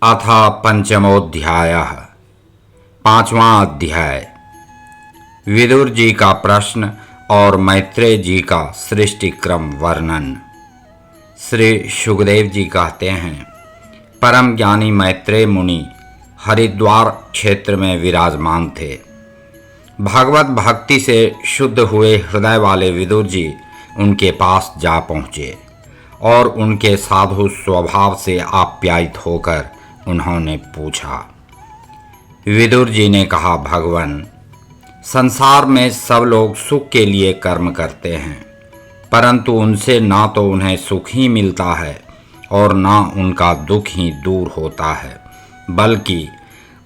अथ पंचमोऽध्यायः। पांचवां अध्याय। विदुर जी का प्रश्न और मैत्रेय जी का सृष्टि क्रम वर्णन। श्री सुखदेव जी कहते हैं, परम ज्ञानी मैत्रेय मुनि हरिद्वार क्षेत्र में विराजमान थे। भगवत भक्ति से शुद्ध हुए हृदय वाले विदुर जी उनके पास जा पहुँचे और उनके साधु स्वभाव से आप्यायित होकर उन्होंने पूछा। विदुर जी ने कहा, भगवान, संसार में सब लोग सुख के लिए कर्म करते हैं, परंतु उनसे ना तो उन्हें सुख ही मिलता है और ना उनका दुख ही दूर होता है, बल्कि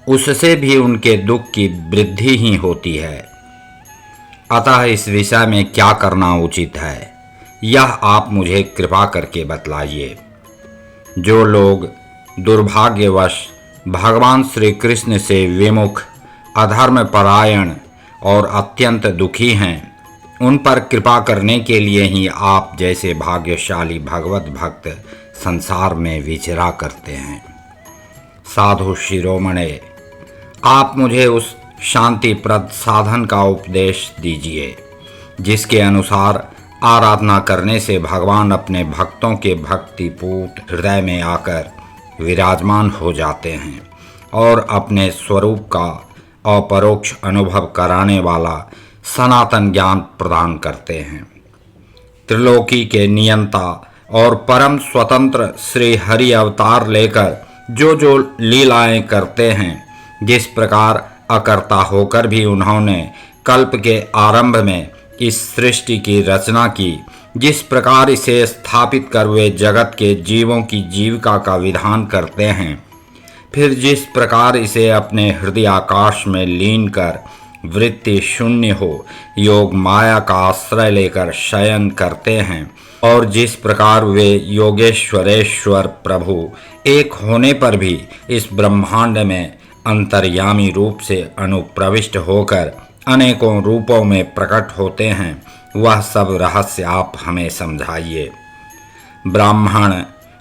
उससे भी उनके दुख की वृद्धि ही होती है। अतः इस विषय में क्या करना उचित है, यह आप मुझे कृपा करके बतलाइए। जो लोग दुर्भाग्यवश भगवान श्री कृष्ण से विमुख, अधर्म परायण और अत्यंत दुखी हैं, उन पर कृपा करने के लिए ही आप जैसे भाग्यशाली भगवत भक्त संसार में विचरा करते हैं। साधु शिरोमणे, आप मुझे उस शांतिप्रद साधन का उपदेश दीजिए जिसके अनुसार आराधना करने से भगवान अपने भक्तों के भक्तिपूत हृदय में आकर विराजमान हो जाते हैं और अपने स्वरूप का अपरोक्ष अनुभव कराने वाला सनातन ज्ञान प्रदान करते हैं। त्रिलोकी के नियंता और परम स्वतंत्र श्री हरि अवतार लेकर जो जो लीलाएं करते हैं, जिस प्रकार अकर्ता होकर भी उन्होंने कल्प के आरंभ में इस सृष्टि की रचना की, जिस प्रकार इसे स्थापित कर वे जगत के जीवों की जीविका का विधान करते हैं, फिर जिस प्रकार इसे अपने हृदय आकाश में लीन कर वृत्ति शून्य हो योग माया का आश्रय लेकर शयन करते हैं, और जिस प्रकार वे योगेश्वरेश्वर प्रभु एक होने पर भी इस ब्रह्मांड में अंतर्यामी रूप से अनुप्रविष्ट होकर अनेकों रूपों में प्रकट होते हैं, वह सब रहस्य आप हमें समझाइए। ब्राह्मण,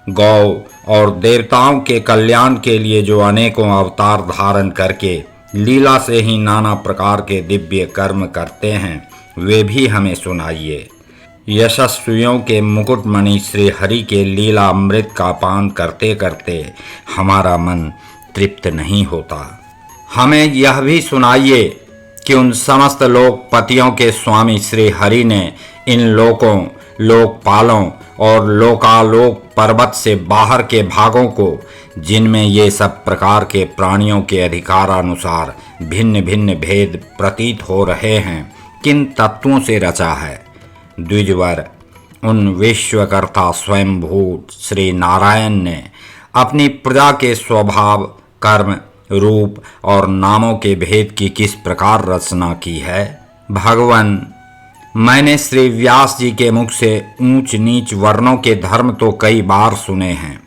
गौ और देवताओं के कल्याण के लिए जो अनेकों अवतार धारण करके लीला से ही नाना प्रकार के दिव्य कर्म करते हैं, वे भी हमें सुनाइए। यशस्वियों के मुकुटमणि श्री हरि के लीला अमृत का पान करते करते हमारा मन तृप्त नहीं होता। हमें यह भी सुनाइए कि उन समस्त लोकपतियों के स्वामी श्री हरि ने इन लोकों, लोकपालों और लोकालोक पर्वत से बाहर के भागों को, जिनमें ये सब प्रकार के प्राणियों के अधिकारानुसार भिन्न भिन्न भेद प्रतीत हो रहे हैं, किन तत्वों से रचा है। द्विजवर, उन विश्वकर्ता स्वयंभूत श्री नारायण ने अपनी प्रजा के स्वभाव, कर्म, रूप और नामों के भेद की किस प्रकार रचना की है। भगवान, मैंने श्री व्यास जी के मुख से ऊंच नीच वर्णों के धर्म तो कई बार सुने हैं,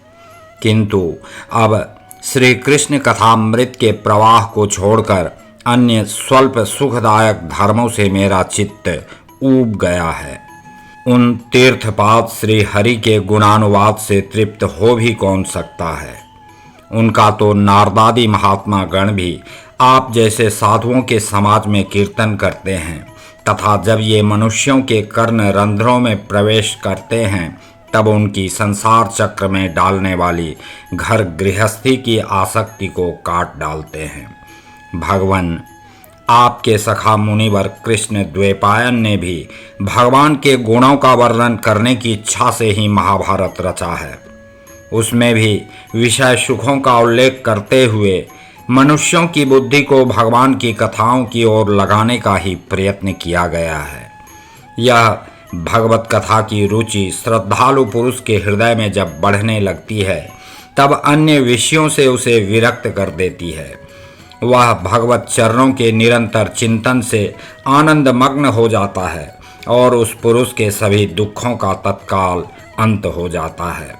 किंतु अब श्री कृष्ण कथामृत के प्रवाह को छोड़कर अन्य स्वल्प सुखदायक धर्मों से मेरा चित्त ऊब गया है। उन तीर्थपाद श्री हरि के गुणानुवाद से तृप्त हो भी कौन सकता है। उनका तो नारदादि महात्मा गण भी आप जैसे साधुओं के समाज में कीर्तन करते हैं, तथा जब ये मनुष्यों के कर्ण रंध्रों में प्रवेश करते हैं, तब उनकी संसार चक्र में डालने वाली घर गृहस्थी की आसक्ति को काट डालते हैं। भगवान, आपके सखा मुनिवर कृष्ण द्वैपायन ने भी भगवान के गुणों का वर्णन करने की इच्छा से ही महाभारत रचा है। उसमें भी विषय सुखों का उल्लेख करते हुए मनुष्यों की बुद्धि को भगवान की कथाओं की ओर लगाने का ही प्रयत्न किया गया है। यह भगवत कथा की रुचि श्रद्धालु पुरुष के हृदय में जब बढ़ने लगती है, तब अन्य विषयों से उसे विरक्त कर देती है। वह भगवत चरणों के निरंतर चिंतन से आनंद मग्न हो जाता है और उस पुरुष के सभी दुखों का तत्काल अंत हो जाता है।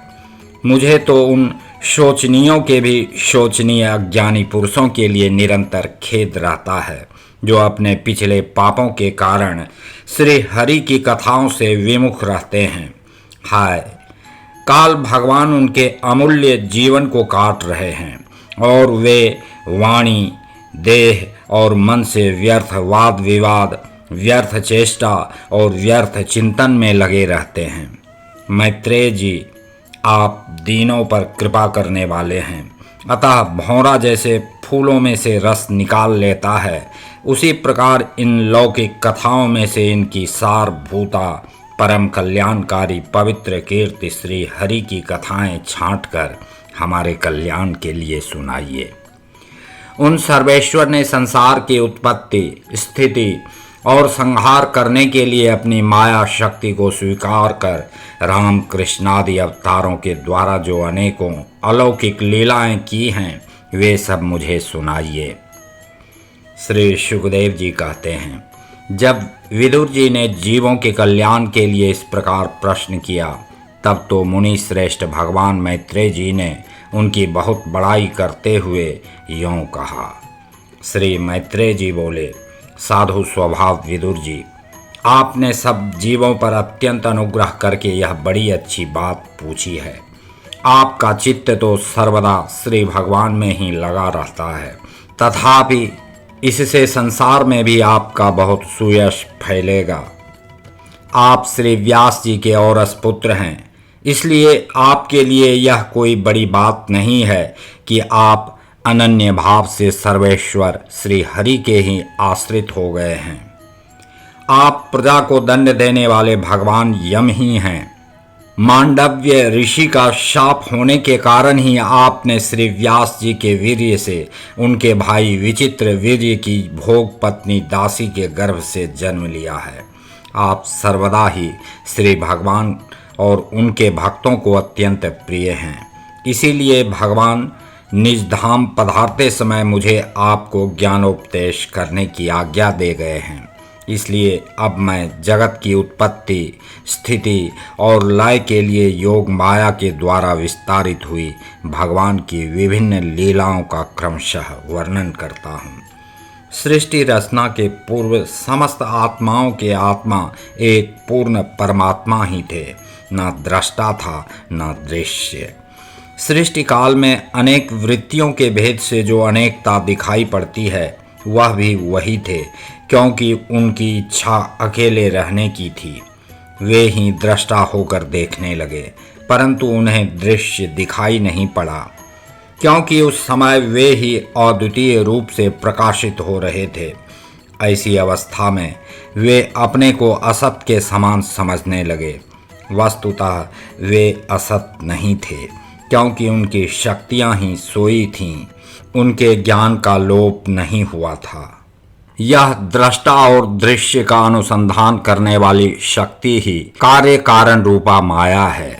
मुझे तो उन शोचनीयों के भी शोचनीय अज्ञानी पुरुषों के लिए निरंतर खेद रहता है, जो अपने पिछले पापों के कारण श्री हरि की कथाओं से विमुख रहते हैं। हाय, काल भगवान उनके अमूल्य जीवन को काट रहे हैं और वे वाणी, देह और मन से व्यर्थ वाद विवाद, व्यर्थ चेष्टा और व्यर्थ चिंतन में लगे रहते हैं। मैत्रेय जी, आप दीनों पर कृपा करने वाले हैं, अतः भौरा जैसे फूलों में से रस निकाल लेता है, उसी प्रकार इन लौकिक कथाओं में से इनकी सारभूता परम कल्याणकारी पवित्र कीर्ति श्री हरि की कथाएं छांटकर हमारे कल्याण के लिए सुनाइए। उन सर्वेश्वर ने संसार की उत्पत्ति, स्थिति और संहार करने के लिए अपनी माया शक्ति को स्वीकार कर राम कृष्णादि अवतारों के द्वारा जो अनेकों अलौकिक लीलाएं की हैं, वे सब मुझे सुनाइए। श्री सुखदेव जी कहते हैं, जब विदुर जी ने जीवों के कल्याण के लिए इस प्रकार प्रश्न किया, तब तो मुनि श्रेष्ठ भगवान मैत्रेय जी ने उनकी बहुत बड़ाई करते हुए यूँ कहा। श्री मैत्रेय जी बोले, साधु स्वभाव विदुर जी, आपने सब जीवों पर अत्यंत अनुग्रह करके यह बड़ी अच्छी बात पूछी है। आपका चित्त तो सर्वदा श्री भगवान में ही लगा रहता है, तथापि इससे संसार में भी आपका बहुत सुयश फैलेगा। आप श्री व्यास जी के औरस पुत्र हैं, इसलिए आपके लिए यह कोई बड़ी बात नहीं है कि आप अनन्य भाव से सर्वेश्वर श्री हरि के ही आश्रित हो गए हैं। आप प्रजा को दंड देने वाले भगवान यम ही हैं। मांडव्य ऋषि का शाप होने के कारण ही आपने श्री व्यास जी के वीर्य से उनके भाई विचित्र वीर्य की भोग पत्नी दासी के गर्भ से जन्म लिया है। आप सर्वदा ही श्री भगवान और उनके भक्तों को अत्यंत प्रिय हैं। इसीलिए भगवान निज धाम पधारते समय मुझे आपको ज्ञानोपदेश करने की आज्ञा दे गए हैं। इसलिए अब मैं जगत की उत्पत्ति, स्थिति और लय के लिए योग माया के द्वारा विस्तारित हुई भगवान की विभिन्न लीलाओं का क्रमशः वर्णन करता हूँ। सृष्टि रचना के पूर्व समस्त आत्माओं के आत्मा एक पूर्ण परमात्मा ही थे, न दृष्टा था न दृश्य। सृष्टि काल में अनेक वृत्तियों के भेद से जो अनेकता दिखाई पड़ती है, वह भी वही थे, क्योंकि उनकी इच्छा अकेले रहने की थी। वे ही दृष्टा होकर देखने लगे, परंतु उन्हें दृश्य दिखाई नहीं पड़ा, क्योंकि उस समय वे ही अद्वितीय रूप से प्रकाशित हो रहे थे। ऐसी अवस्था में वे अपने को असत के समान समझने लगे। वस्तुतः वे असत नहीं थे, क्योंकि उनकी शक्तियां ही सोई थीं, उनके ज्ञान का लोप नहीं हुआ था। यह दृष्टा और दृश्य का अनुसंधान करने वाली शक्ति ही कार्य कारण रूपा माया है।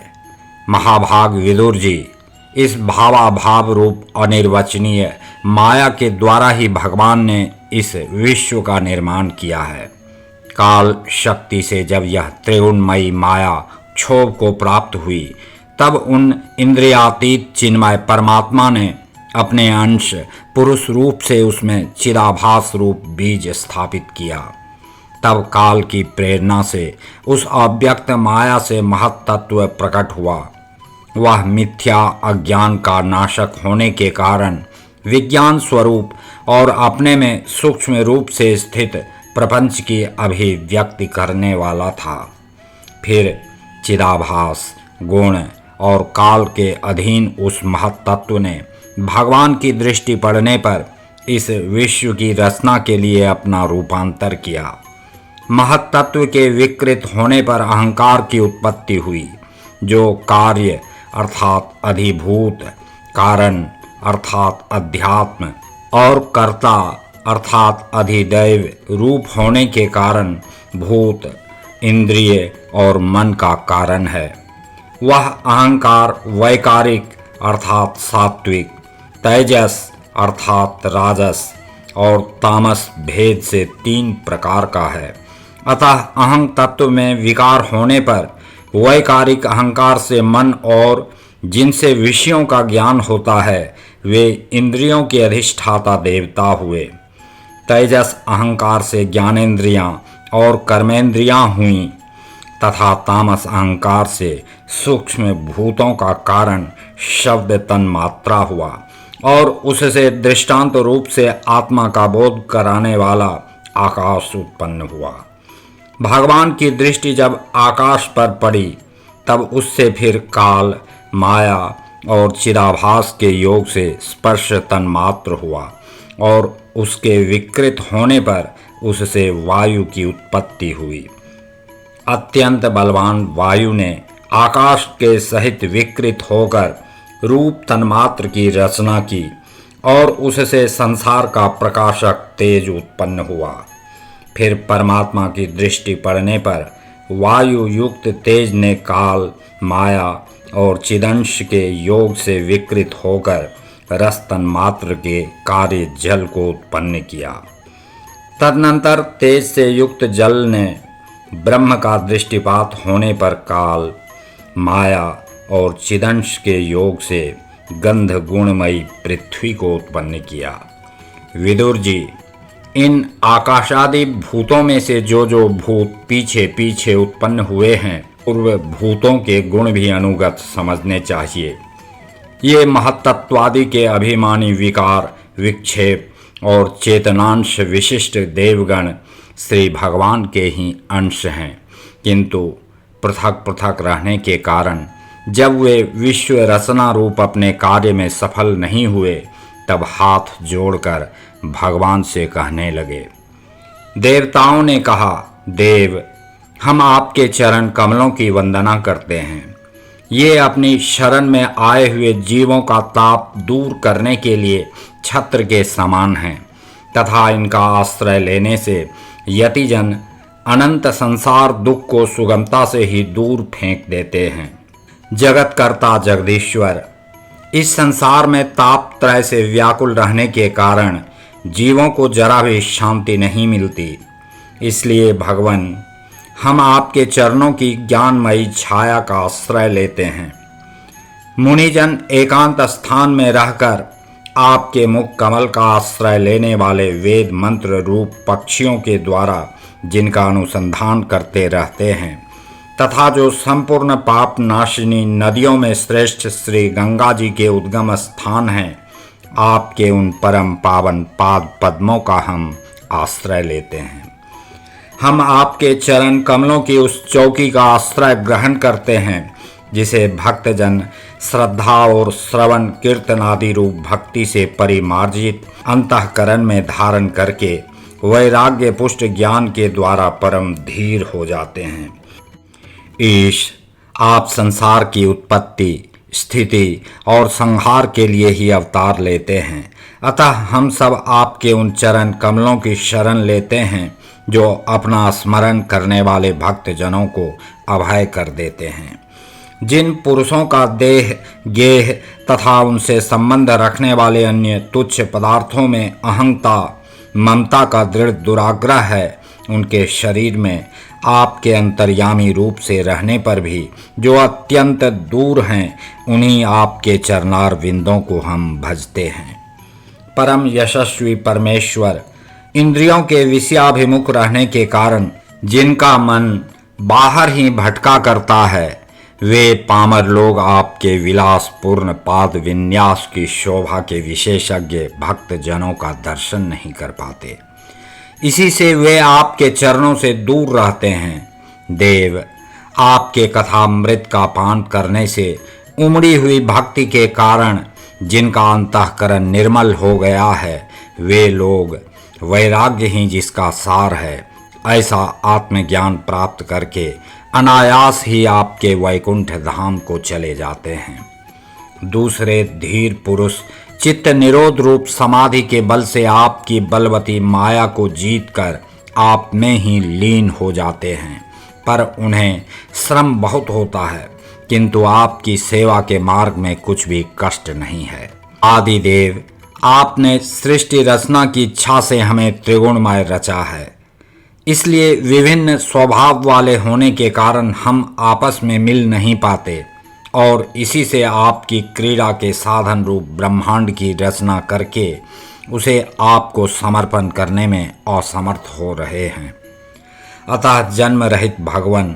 महाभाग विदुर जी, इस भावाभाव रूप अनिर्वचनीय माया के द्वारा ही भगवान ने इस विश्व का निर्माण किया है। काल शक्ति से जब यह त्रिगुणमयी माया क्षोभ को प्राप्त हुई, तब उन इंद्रियातीत चिन्मय परमात्मा ने अपने अंश पुरुष रूप से उसमें चिदाभास रूप बीज स्थापित किया। तब काल की प्रेरणा से उस अव्यक्त माया से महत् तत्व प्रकट हुआ। वह मिथ्या अज्ञान का नाशक होने के कारण विज्ञान स्वरूप और अपने में सूक्ष्म रूप से स्थित प्रपंच की अभिव्यक्ति करने वाला था। फिर चिदाभास गुण और काल के अधीन उस महत् तत्व ने भगवान की दृष्टि पड़ने पर इस विश्व की रचना के लिए अपना रूपांतर किया। महत् तत्व के विकृत होने पर अहंकार की उत्पत्ति हुई, जो कार्य अर्थात अधिभूत, कारण अर्थात अध्यात्म और कर्ता अर्थात अधिदैव रूप होने के कारण भूत, इंद्रिय और मन का कारण है। वह अहंकार वैकारिक अर्थात सात्विक, तेजस अर्थात राजस और तामस भेद से 3 प्रकार का है। अतः अहं तत्व में विकार होने पर वैकारिक अहंकार से मन और जिनसे विषयों का ज्ञान होता है, वे इंद्रियों के अधिष्ठाता देवता हुए। तेजस अहंकार से ज्ञानेंद्रियां और कर्मेंद्रियां हुईं। तथा तामस अहंकार से सूक्ष्म भूतों का कारण शब्द तन्मात्रा हुआ और उससे दृष्टांत रूप से आत्मा का बोध कराने वाला आकाश उत्पन्न हुआ। भगवान की दृष्टि जब आकाश पर पड़ी तब उससे फिर काल, माया और चिदाभास के योग से स्पर्श तन्मात्र हुआ और उसके विकृत होने पर उससे वायु की उत्पत्ति हुई। अत्यंत बलवान वायु ने आकाश के सहित विकृत होकर रूप तन्मात्र की रचना की और उससे संसार का प्रकाशक तेज उत्पन्न हुआ। फिर परमात्मा की दृष्टि पड़ने पर वायु युक्त तेज ने काल, माया और चिदंश के योग से विकृत होकर रस तन्मात्र के कार्य जल को उत्पन्न किया। तदनंतर तेज से युक्त जल ने ब्रह्म का दृष्टिपात होने पर काल, माया और चिदंश के योग से गंध गुणमयी पृथ्वी को उत्पन्न किया। विदुर जी, इन आकाशादि भूतों में से जो जो भूत पीछे पीछे उत्पन्न हुए हैं, पूर्व भूतों के गुण भी अनुगत समझने चाहिए। ये महत्त्वादि के अभिमानी विकार, विक्षेप और चेतनांश विशिष्ट देवगण श्री भगवान के ही अंश हैं, किंतु पृथक पृथक रहने के कारण जब वे विश्व रचना रूप अपने कार्य में सफल नहीं हुए तब हाथ जोड़कर भगवान से कहने लगे। देवताओं ने कहा, देव, हम आपके चरण कमलों की वंदना करते हैं। ये अपनी शरण में आए हुए जीवों का ताप दूर करने के लिए छत्र के समान हैं तथा इनका आश्रय लेने से यतिजन अनंत संसार दुख को सुगमता से ही दूर फेंक देते हैं। जगतकर्ता जगदीश्वर, इस संसार में ताप त्रय से व्याकुल रहने के कारण जीवों को जरा भी शांति नहीं मिलती। इसलिए भगवान, हम आपके चरणों की ज्ञानमयी छाया का आश्रय लेते हैं। मुनिजन एकांत स्थान में रहकर आपके मुख कमल का आश्रय लेने वाले वेद मंत्र रूप पक्षियों के द्वारा जिनका अनुसंधान करते रहते हैं तथा जो संपूर्ण पाप नाशिनी नदियों में श्रेष्ठ श्री गंगा जी के उद्गम स्थान हैं, आपके उन परम पावन पाद पद्मों का हम आश्रय लेते हैं। हम आपके चरण कमलों की उस चौकी का आश्रय ग्रहण करते हैं जिसे भक्तजन श्रद्धा और श्रवण कीर्तन आदि रूप भक्ति से परिमार्जित अंतःकरण में धारण करके वैराग्य पुष्ट ज्ञान के द्वारा परम धीर हो जाते हैं। ईश, आप संसार की उत्पत्ति, स्थिति और संहार के लिए ही अवतार लेते हैं, अतः हम सब आपके उन चरण कमलों की शरण लेते हैं जो अपना स्मरण करने वाले भक्तजनों को अभय कर देते हैं। जिन पुरुषों का देह, गेह तथा उनसे संबंध रखने वाले अन्य तुच्छ पदार्थों में अहंता, ममता का दृढ़ दुराग्रह है, उनके शरीर में आपके अंतर्यामी रूप से रहने पर भी जो अत्यंत दूर हैं, उन्हीं आपके चरणार विंदों को हम भजते हैं। परम यशस्वी परमेश्वर, इंद्रियों के विषयाभिमुख रहने के कारण जिनका मन बाहर ही भटका करता है, वे पामर लोग आपके विलासपूर्ण पाद विन्यास की शोभा के विशेषज्ञ भक्त जनों का दर्शन नहीं कर पाते। इसी से वे आपके चरणों से दूर रहते हैं। देव, आपके कथामृत का पान करने से उमड़ी हुई भक्ति के कारण जिनका अंतःकरण निर्मल हो गया है, वे लोग वैराग्य ही जिसका सार है, ऐसा आत्मज्ञान प्राप्त करके अनायास ही आपके वैकुंठ धाम को चले जाते हैं। दूसरे धीर पुरुष चित्त निरोध रूप समाधि के बल से आपकी बलवती माया को जीतकर आप में ही लीन हो जाते हैं, पर उन्हें श्रम बहुत होता है, किंतु आपकी सेवा के मार्ग में कुछ भी कष्ट नहीं है। आदिदेव, आपने सृष्टि रचना की इच्छा से हमें त्रिगुणमय रचा है, इसलिए विभिन्न स्वभाव वाले होने के कारण हम आपस में मिल नहीं पाते और इसी से आपकी क्रीड़ा के साधन रूप ब्रह्मांड की रचना करके उसे आपको समर्पण करने में असमर्थ हो रहे हैं। अतः जन्म रहित भगवान,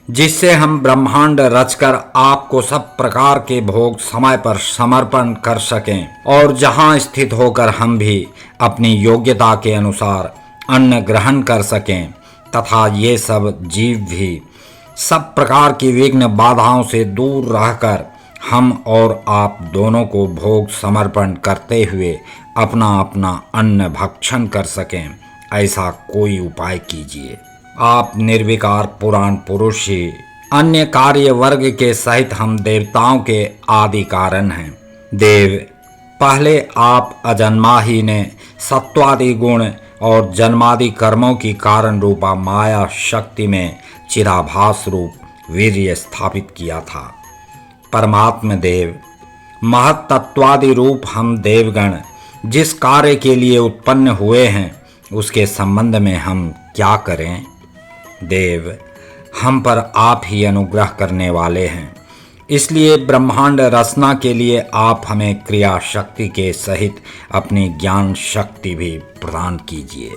जिससे हम ब्रह्मांड रचकर आपको सब प्रकार के भोग समय पर समर्पण कर सकें और जहां स्थित होकर हम भी अपनी योग्यता के अनुसार अन्न ग्रहण कर सकें तथा ये सब जीव भी सब प्रकार की विघ्न बाधाओं से दूर रहकर हम और आप दोनों को भोग समर्पण करते हुए अपना अपना अन्न भक्षण कर सकें, ऐसा कोई उपाय कीजिए। आप निर्विकार पुराण पुरुष ही अन्य कार्य वर्ग के सहित हम देवताओं के आदि कारण हैं। देव, पहले आप अजन्मा ही ने सत्वादि गुण और जन्मादि कर्मों की कारण रूपा माया शक्ति में चिराभास रूप वीर्य स्थापित किया था। परमात्म देव, महत्तत्वादि रूप हम देवगण जिस कार्य के लिए उत्पन्न हुए हैं उसके संबंध में हम क्या करें? देव, हम पर आप ही अनुग्रह करने वाले हैं, इसलिए ब्रह्मांड रचना के लिए आप हमें क्रिया शक्ति के सहित अपनी ज्ञान शक्ति भी प्रदान कीजिए।